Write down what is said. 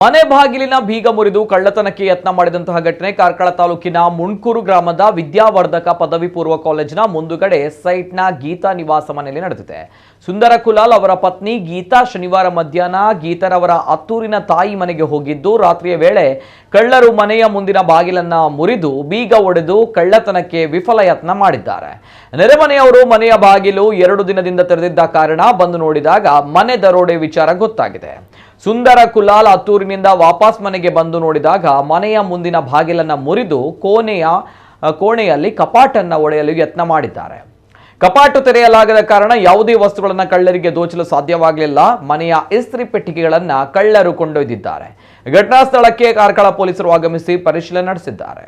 ಮನೆ ಬಾಗಿಲಿನ ಬೀಗ ಮುರಿದು ಕಳ್ಳತನಕ್ಕೆ ಯತ್ನ ಮಾಡಿದಂತಹ ಘಟನೆ ಕಾರ್ಕಳ ತಾಲೂಕಿನ ಮುಣ್ಕೂರು ಗ್ರಾಮದ ವಿದ್ಯಾವರ್ಧಕ ಪದವಿ ಪೂರ್ವ ಕಾಲೇಜಿನ ಮುಂದುಗಡೆ ಸೈಟ್ನ ಗೀತಾ ನಿವಾಸ ಮನೆಯಲ್ಲಿ ನಡೆದಿದೆ. ಸುಂದರ ಕುಲಾಲ್ ಅವರ ಪತ್ನಿ ಗೀತಾ ಶನಿವಾರ ಮಧ್ಯಾಹ್ನ ಗೀತರವರ ಅತ್ತೂರಿನ ತಾಯಿ ಮನೆಗೆ ಹೋಗಿದ್ದು, ರಾತ್ರಿಯ ವೇಳೆ ಕಳ್ಳರು ಮನೆಯ ಮುಂದಿನ ಬಾಗಿಲನ್ನ ಮುರಿದು ಬೀಗ ಒಡೆದು ಕಳ್ಳತನಕ್ಕೆ ವಿಫಲ ಯತ್ನ ಮಾಡಿದ್ದಾರೆ. ನೆರೆಮನೆಯವರು ಮನೆಯ ಬಾಗಿಲು 2 ದಿನದಿಂದ ತೆರೆದಿದ್ದ ಕಾರಣ ಬಂದು ನೋಡಿದಾಗ ಮನೆ ದರೋಡೆ ವಿಚಾರ ಗೊತ್ತಾಗಿದೆ. ಸುಂದರ ಕುಲಾಲ್ ಅತ್ತೂರಿನಿಂದ ವಾಪಸ್ ಮನೆಗೆ ಬಂದು ನೋಡಿದಾಗ ಮನೆಯ ಮುಂದಿನ ಬಾಗಿಲನ್ನ ಮುರಿದು ಕೋಣೆಯಲ್ಲಿ ಕಪಾಟನ್ನ ಒಡೆಯಲು ಯತ್ನ ಮಾಡಿದ್ದಾರೆ. ಕಪಾಟು ತೆರೆಯಲಾಗದ ಕಾರಣ ಯಾವುದೇ ವಸ್ತುಗಳನ್ನು ಕಳ್ಳರಿಗೆ ದೋಚಲು ಸಾಧ್ಯವಾಗಲಿಲ್ಲ. ಮನೆಯ ಇಸ್ತ್ರಿ ಪೆಟ್ಟಿಗೆಗಳನ್ನು ಕಳ್ಳರು ಕೊಂಡೊಯ್ದಿದ್ದಾರೆ. ಘಟನಾ ಸ್ಥಳಕ್ಕೆ ಕಾರ್ಕಳ ಪೊಲೀಸರು ಆಗಮಿಸಿ ಪರಿಶೀಲನೆ ನಡೆಸಿದ್ದಾರೆ.